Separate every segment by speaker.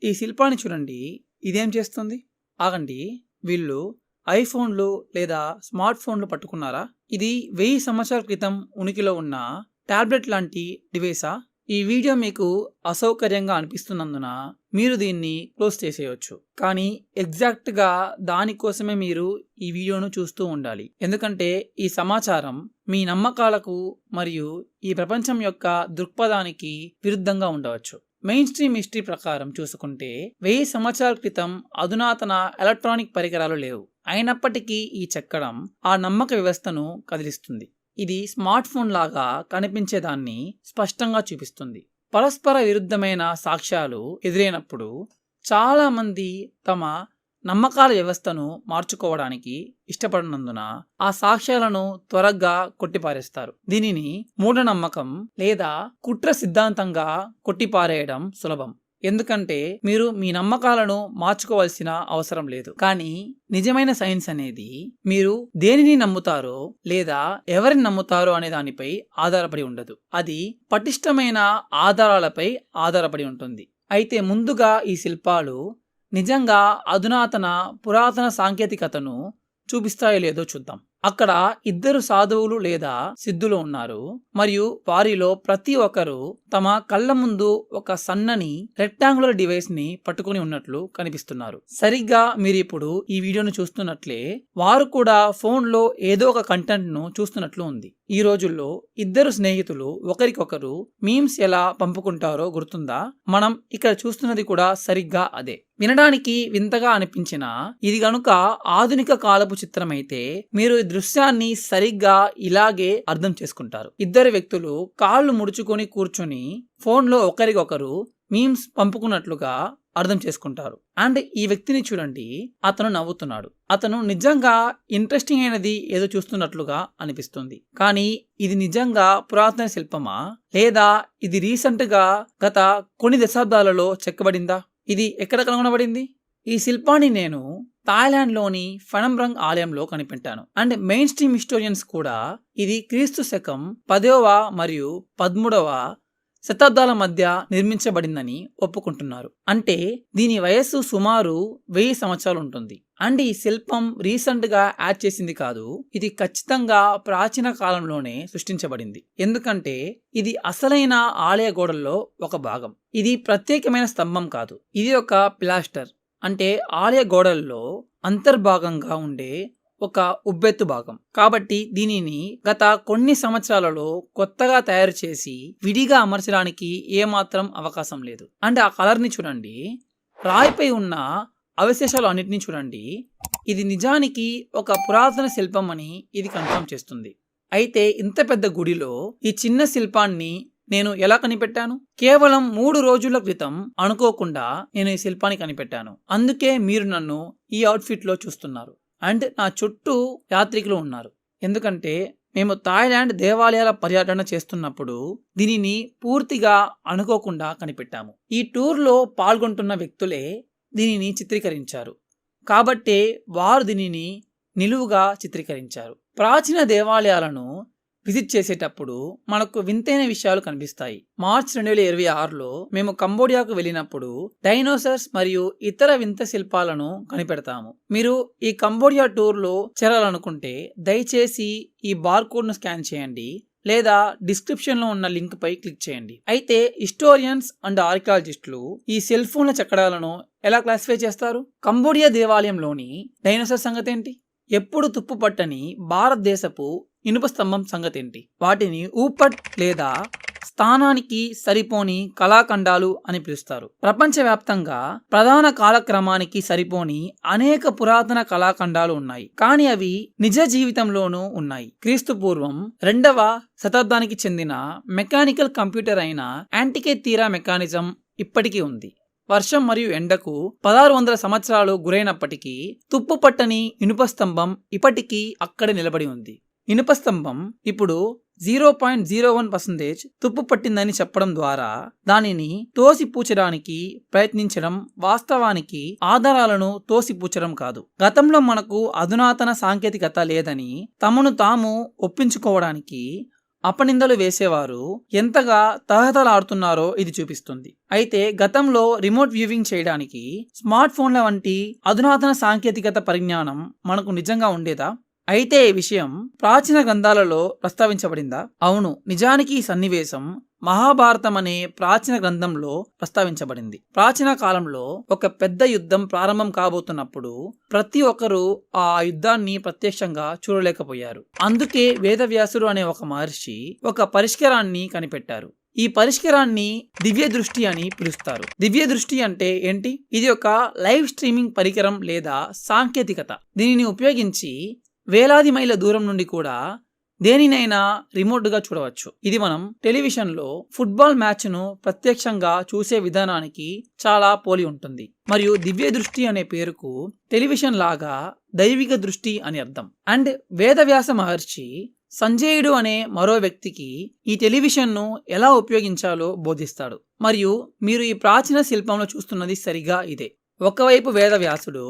Speaker 1: ఈ శిల్పాన్ని చూడండి. ఇదేం చేస్తుంది? ఆగండి. వీళ్ళు ఐఫోన్లు లేదా స్మార్ట్ ఫోన్లు పట్టుకున్నారా? ఇది 1000 సంవత్సరాల క్రితం ఉనికిలో ఉన్న టాబ్లెట్ లాంటి డివైసా? ఈ వీడియో మీకు అసౌకర్యంగా అనిపిస్తున్నందున మీరు దీన్ని క్లోజ్ చేసేయచ్చు. కానీ ఎగ్జాక్ట్గా దానికోసమే మీరు ఈ వీడియోను చూస్తూ ఉండాలి. ఎందుకంటే ఈ సమాచారం మీ నమ్మకాలకు మరియు ఈ ప్రపంచం యొక్క దృక్పథానికి విరుద్ధంగా ఉండవచ్చు. మెయిన్ స్ట్రీమ్ హిస్టరీ ప్రకారం చూసుకుంటే 1000 సంవత్సరాల క్రితం అధునాతన ఎలక్ట్రానిక్ పరికరాలు లేవు. అయినప్పటికీ ఈ చెక్కడం ఆ నమ్మక వ్యవస్థను కదిలిస్తుంది. ఇది స్మార్ట్ ఫోన్ లాగా కనిపించేదాన్ని స్పష్టంగా చూపిస్తుంది. పరస్పర విరుద్ధమైన సాక్ష్యాలు ఎదురైనప్పుడు చాలా మంది తమ నమ్మకాల వ్యవస్థను మార్చుకోవడానికి ఇష్టపడినందున ఆ సాక్ష్యాలను త్వరగా కొట్టిపారేస్తారు. దీనిని మూఢనమ్మకం లేదా కుట్ర సిద్ధాంతంగా కొట్టిపారేయడం సులభం. ఎందుకంటే మీరు మీ నమ్మకాలను మార్చుకోవాల్సిన అవసరం లేదు. కానీ నిజమైన సైన్స్ అనేది మీరు దేనిని నమ్ముతారో లేదా ఎవరిని నమ్ముతారో అనే దానిపై ఆధారపడి ఉండదు. అది పటిష్టమైన ఆధారాలపై ఆధారపడి ఉంటుంది. అయితే ముందుగా ఈ శిల్పాలు నిజంగా అధునాతన పురాతన సాంకేతికతను చూపిస్తాయో లేదో చూద్దాం. అక్కడ 2 సాధువులు లేదా సిద్ధులు ఉన్నారు మరియు వారిలో ప్రతి ఒక్కరు తమ కళ్ళ ముందు ఒక సన్నని రెక్టాంగులర్ డివైస్ ని పట్టుకుని ఉన్నట్లు కనిపిస్తున్నారు. సరిగ్గా మీరు ఇప్పుడు ఈ వీడియోను చూస్తున్నట్లే వారు కూడా ఫోన్ లో ఏదో ఒక కంటెంట్ ను చూస్తున్నట్లు ఉంది. ఈ రోజుల్లో 2 స్నేహితులు ఒకరికొకరు మీమ్స్ ఎలా పంపుకుంటారో గుర్తుందా? మనం ఇక్కడ చూస్తున్నది కూడా సరిగ్గా అదే. వినడానికి వింతగా అనిపించినా ఇది గనుక ఆధునిక కాలపు చిత్రమైతే మీరు ఈ దృశ్యాన్ని సరిగ్గా ఇలాగే అర్థం చేసుకుంటారు. 2 వ్యక్తులు కాళ్ళు ముడుచుకొని కూర్చొని ఫోన్లో ఒకరికొకరు మీమ్స్ పంపుకున్నట్లుగా అర్థం చేసుకుంటారు. అండ్ ఈ వ్యక్తిని చూడండి, అతను నవ్వుతున్నాడు. అతను నిజంగా ఇంట్రెస్టింగ్ అయినది ఏదో చూస్తున్నట్లుగా అనిపిస్తుంది. కానీ ఇది నిజంగా పురాతన శిల్పమా లేదా ఇది రీసెంట్ గా గత కొన్ని దశాబ్దాలలో చెక్కబడిందా? ఇది ఎక్కడ కనుగొనబడింది? ఈ శిల్పాన్ని నేను థాయిలాండ్లోని ఫనమ్ రంగ్ ఆలయంలో కనిపెట్టాను. అండ్ మెయిన్ స్ట్రీమ్ హిస్టోరియన్స్ కూడా ఇది క్రీస్తు శకం 10వ మరియు 13వ శతాబ్దాల మధ్య నిర్మించబడిందని ఒప్పుకుంటున్నారు. అంటే దీని వయస్సు సుమారు 1000 సంవత్సరాలు ఉంటుంది. అండ్ ఈ శిల్పం రీసెంట్ గా యాడ్ చేసింది కాదు. ఇది ఖచ్చితంగా ప్రాచీన కాలంలోనే సృష్టించబడింది. ఎందుకంటే ఇది అసలైన ఆలయ గోడల్లో ఒక భాగం. ఇది ప్రత్యేకమైన స్తంభం కాదు. ఇది ఒక పిలాస్టర్, అంటే ఆలయ గోడల్లో అంతర్భాగంగా ఉండే ఒక ఉబ్బెత్తు భాగం. కాబట్టి దీనిని గత కొన్ని సంవత్సరాలలో కొత్తగా తయారు చేసి విడిగా అమర్చడానికి ఏమాత్రం అవకాశం లేదు. అండ్ ఆ కలర్ ని చూడండి, రాయిపై ఉన్న అవశేషాలు అన్నిటినీ చూడండి. ఇది నిజానికి ఒక పురాతన శిల్పం అని ఇది కన్ఫర్మ్ చేస్తుంది. అయితే ఇంత పెద్ద గుడిలో ఈ చిన్న శిల్పాన్ని నేను ఎలా కనిపెట్టాను? కేవలం 3 రోజుల క్రితం అనుకోకుండా నేను ఈ శిల్పాన్ని కనిపెట్టాను. అందుకే మీరు నన్ను ఈ అవుట్ఫిట్ లో చూస్తున్నారు. అండ్ నా చుట్టూ యాత్రికులు ఉన్నారు. ఎందుకంటే మేము థాయిలాండ్ దేవాలయాల పర్యటన చేస్తున్నప్పుడు దీనిని పూర్తిగా అనుకోకుండా కనిపెట్టాము. ఈ టూర్లో పాల్గొంటున్న వ్యక్తులే దీనిని చిత్రీకరించారు. కాబట్టే వారు దీనిని నిలువుగా చిత్రీకరించారు. ప్రాచీన దేవాలయాలను విజిట్ చేసేటప్పుడు మనకు వింతైన విషయాలు కనిపిస్తాయి. మార్చ్ 2026లో మేము కంబోడియాకు వెళ్ళినప్పుడు డైనోసార్స్ మరియు ఇతర వింత శిల్పాలను కనిపెడతాము. మీరు ఈ కంబోడియా టూర్లో చేరాలనుకుంటే దయచేసి ఈ బార్కోడ్ను స్కాన్ చేయండి లేదా డిస్క్రిప్షన్ లో ఉన్న లింక్ పై క్లిక్ చేయండి. అయితే హిస్టోరియన్స్ అండ్ ఆర్కియాలజిస్టులు ఈ సెల్ ఫోన్ల చెక్కడాలను ఎలా క్లాసిఫై చేస్తారు? కంబోడియా దేవాలయంలోని డైనోసార్ సంగతి ఏంటి? ఎప్పుడు తుప్పు పట్టని భారతదేశపు ఇనుప స్తంభం సంగతేంటి? వాటిని ఊపట్ లేదా స్థానానికి సరిపోని కళాఖండాలు అని పిలుస్తారు. ప్రపంచవ్యాప్తంగా ప్రధాన కాలక్రమానికి సరిపోని అనేక పురాతన కళాఖండాలు ఉన్నాయి. కానీ అవి నిజ జీవితంలోనూ ఉన్నాయి. క్రీస్తు పూర్వం 2వ శతాబ్దానికి చెందిన మెకానికల్ కంప్యూటర్ అయిన యాంటికేతీరా మెకానిజం ఇప్పటికీ ఉంది. వర్షం మరియు ఎండకు 1600 సంవత్సరాలు గురైనప్పటికీ తుప్పు పట్టని ఇనుప స్తంభం ఇప్పటికీ అక్కడే నిలబడి ఉంది. ఇనుప స్తంభం ఇప్పుడు 0.01% తుప్పు పట్టిందని చెప్పడం ద్వారా దానిని తోసిపూచడానికి ప్రయత్నించడం వాస్తవానికి ఆధారాలను తోసిపూచడం కాదు. గతంలో మనకు అధునాతన సాంకేతికత లేదని తమను తాము ఒప్పించుకోవడానికి అపనిందలు వేసేవారు ఎంతగా తహతలాడుతున్నారో ఇది చూపిస్తుంది. అయితే గతంలో రిమోట్ వ్యూవింగ్ చేయడానికి స్మార్ట్ ఫోన్ల వంటి అధునాతన సాంకేతికత పరిజ్ఞానం మనకు నిజంగా ఉండేదా? అయితే ఈ విషయం ప్రాచీన గ్రంథాలలో ప్రస్తావించబడిందా? అవును, నిజానికి ఈ సన్నివేశం మహాభారతం అనే ప్రాచీన గ్రంథంలో ప్రస్తావించబడింది. ప్రాచీన కాలంలో ఒక పెద్ద యుద్ధం ప్రారంభం కాబోతున్నప్పుడు ప్రతి ఒక్కరూ ఆ యుద్ధాన్ని ప్రత్యక్షంగా చూడలేకపోయారు. అందుకే వేదవ్యాసుడు అనే ఒక మహర్షి ఒక పరిష్కారాన్ని కనిపెట్టారు. ఈ పరిష్కారాన్ని దివ్య దృష్టి అని పిలుస్తారు. దివ్య దృష్టి అంటే ఏంటి? ఇది ఒక లైవ్ స్ట్రీమింగ్ పరికరం లేదా సాంకేతికత. దీనిని ఉపయోగించి వేలాది మైళ్ళ దూరం నుండి కూడా దేనినైనా రిమోట్గా చూడవచ్చు. ఇది మనం టెలివిజన్లో ఫుట్బాల్ మ్యాచ్ను ప్రత్యక్షంగా చూసే విధానానికి చాలా పోలి ఉంటుంది. మరియు దివ్య దృష్టి అనే పేరుకు టెలివిజన్ లాగా దైవిక దృష్టి అని అర్థం. అండ్ వేదవ్యాస మహర్షి సంజయుడు అనే మరో వ్యక్తికి ఈ టెలివిజన్ను ఎలా ఉపయోగించాలో బోధిస్తాడు. మరియు మీరు ఈ ప్రాచీన శిల్పంలో చూస్తున్నది సరిగా ఇదే. ఒకవైపు వేదవ్యాసుడు,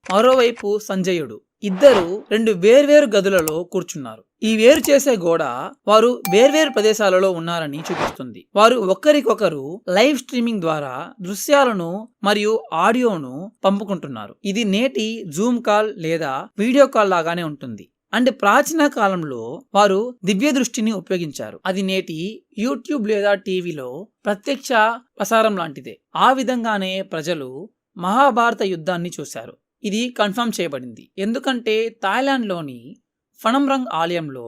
Speaker 1: మరోవైపు సంజయుడు. ఇద్దరు రెండు వేర్వేరు గదులలో కూర్చున్నారు. ఈ వేరు చేసే గోడ వారు వేర్వేరు ప్రదేశాలలో ఉన్నారని చూపిస్తుంది. వారు ఒకరికొకరు లైవ్ స్ట్రీమింగ్ ద్వారా దృశ్యాలను మరియు ఆడియోను పంపుకుంటున్నారు. ఇది నేటి జూమ్ కాల్ లేదా వీడియో కాల్ లాగానే ఉంటుంది. అండ్ ప్రాచీన కాలంలో వారు దివ్య దృష్టిని ఉపయోగించారు. అది నేటి యూట్యూబ్ లేదా టీవీలో ప్రత్యక్ష ప్రసారం లాంటిదే. ఆ విధంగానే ప్రజలు మహాభారత యుద్ధాన్ని చూశారు. ఇది కన్ఫర్మ్ చేయబడింది. ఎందుకంటే థాయిలాండ్లోని ఫణంరంగ్ ఆలయంలో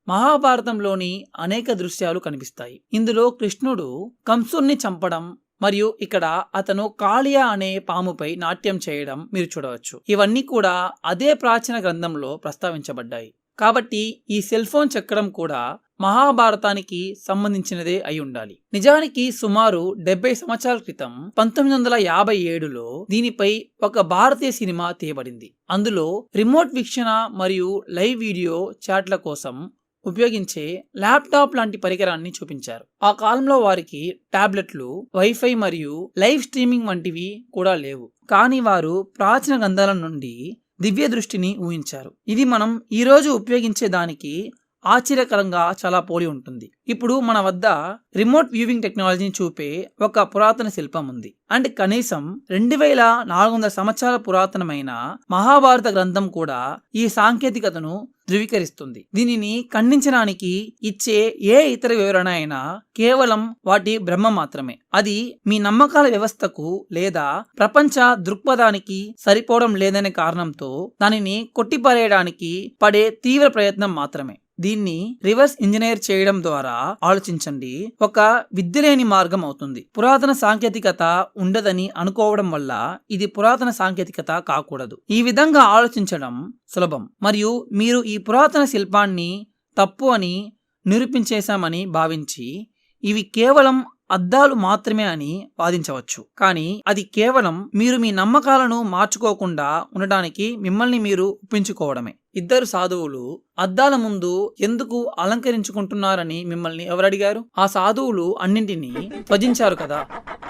Speaker 1: మహాభారతంలోని అనేక దృశ్యాలు కనిపిస్తాయి. ఇందులో కృష్ణుడు కంసుని చంపడం మరియు ఇక్కడ అతను కాళియా అనే పాముపై నాట్యం చేయడం మీరు చూడవచ్చు. ఇవన్నీ కూడా అదే ప్రాచీన గ్రంథంలో ప్రస్తావించబడ్డాయి. కాబట్టి ఈ సెల్ ఫోన్ చెక్కడం కూడా మహాభారతానికి సంబంధించినదే అయి ఉండాలి. నిజానికి సుమారు 70 సంవత్సరాల క్రితం 1957లో దీనిపై ఒక భారతీయ సినిమా తీయబడింది. అందులో రిమోట్ వీక్షణ మరియు లైవ్ వీడియో చాట్ల కోసం ఉపయోగించే ల్యాప్టాప్ లాంటి పరికరాన్ని చూపించారు. ఆ కాలంలో వారికి టాబ్లెట్లు, వైఫై మరియు లైవ్ స్ట్రీమింగ్ వంటివి కూడా లేవు. కానీ వారు ప్రాచీన గ్రంథాల నుండి దివ్య దృష్టిని ఊహించారు. ఇది మనం ఈ రోజు ఉపయోగించే దానికి ఆశ్చర్యకరంగా చాలా పోలి ఉంటుంది. ఇప్పుడు మన వద్ద రిమోట్ వ్యూవింగ్ టెక్నాలజీని చూపే ఒక పురాతన శిల్పం ఉంది. అండ్ కనీసం 2400 సంవత్సరాల పురాతనమైన మహాభారత గ్రంథం కూడా ఈ సాంకేతికతను ధృవీకరిస్తుంది. దీనిని ఖండించడానికి ఇచ్చే ఏ ఇతర వివరణ అయినా కేవలం వాటి బ్రహ్మ మాత్రమే. అది మీ నమ్మకాల వ్యవస్థకు లేదా ప్రపంచ దృక్పథానికి సరిపోవడం లేదనే కారణంతో దానిని కొట్టిపారేయడానికి పడే తీవ్ర ప్రయత్నం మాత్రమే. దీన్ని రివర్స్ ఇంజనీర్ చేయడం ద్వారా ఆలోచించండి. ఒక విద్యలేని మార్గం అవుతుంది. పురాతన సాంకేతికత ఉండదని అనుకోవడం వల్ల ఇది పురాతన సాంకేతికత కాకూడదు. ఈ విధంగా ఆలోచించడం సులభం. మరియు మీరు ఈ పురాతన శిల్పాన్ని తప్పు అని నిరూపించేశామని భావించి ఇవి కేవలం అద్దాలు మాత్రమే అని వాదించవచ్చు. కానీ అది కేవలం మీరు మీ నమ్మకాలను మార్చుకోకుండా ఉండటానికి మిమ్మల్ని మీరు ఒప్పించుకోవడమే. ఇద్దరు సాధువులు అద్దాల ముందు ఎందుకు అలంకరించుకుంటున్నారని మిమ్మల్ని ఎవరడిగారు? ఆ సాధువులు అన్నింటినీ త్యజించారు కదా.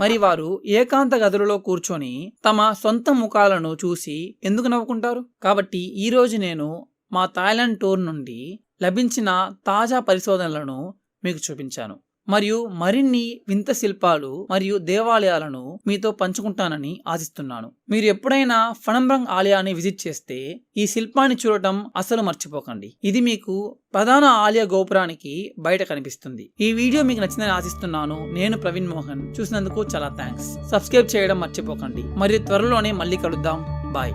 Speaker 1: మరి వారు ఏకాంత గదులలో కూర్చొని తమ సొంత ముఖాలను చూసి ఎందుకు నవ్వుకుంటారు? కాబట్టి ఈ రోజు నేను మా థాయిలాండ్ టూర్ నుండి లభించిన తాజా పరిశోధనలను మీకు చూపించాను. మరియు మరిన్ని వింత శిల్పాలు మరియు దేవాలయాలను మీతో పంచుకుంటానని ఆశిస్తున్నాను. మీరు ఎప్పుడైనా ఫణంరంగ్ ఆలయాన్ని విజిట్ చేస్తే ఈ శిల్పాన్ని చూడటం అసలు మర్చిపోకండి. ఇది మీకు ప్రధాన ఆలయ గోపురానికి బయట కనిపిస్తుంది. ఈ వీడియో మీకు నచ్చిందని ఆశిస్తున్నాను. నేను ప్రవీణ్ మోహన్. చూసినందుకు చాలా థ్యాంక్స్. సబ్స్క్రైబ్ చేయడం మర్చిపోకండి. మరియు త్వరలోనే మళ్ళీ కలుద్దాం. బాయ్.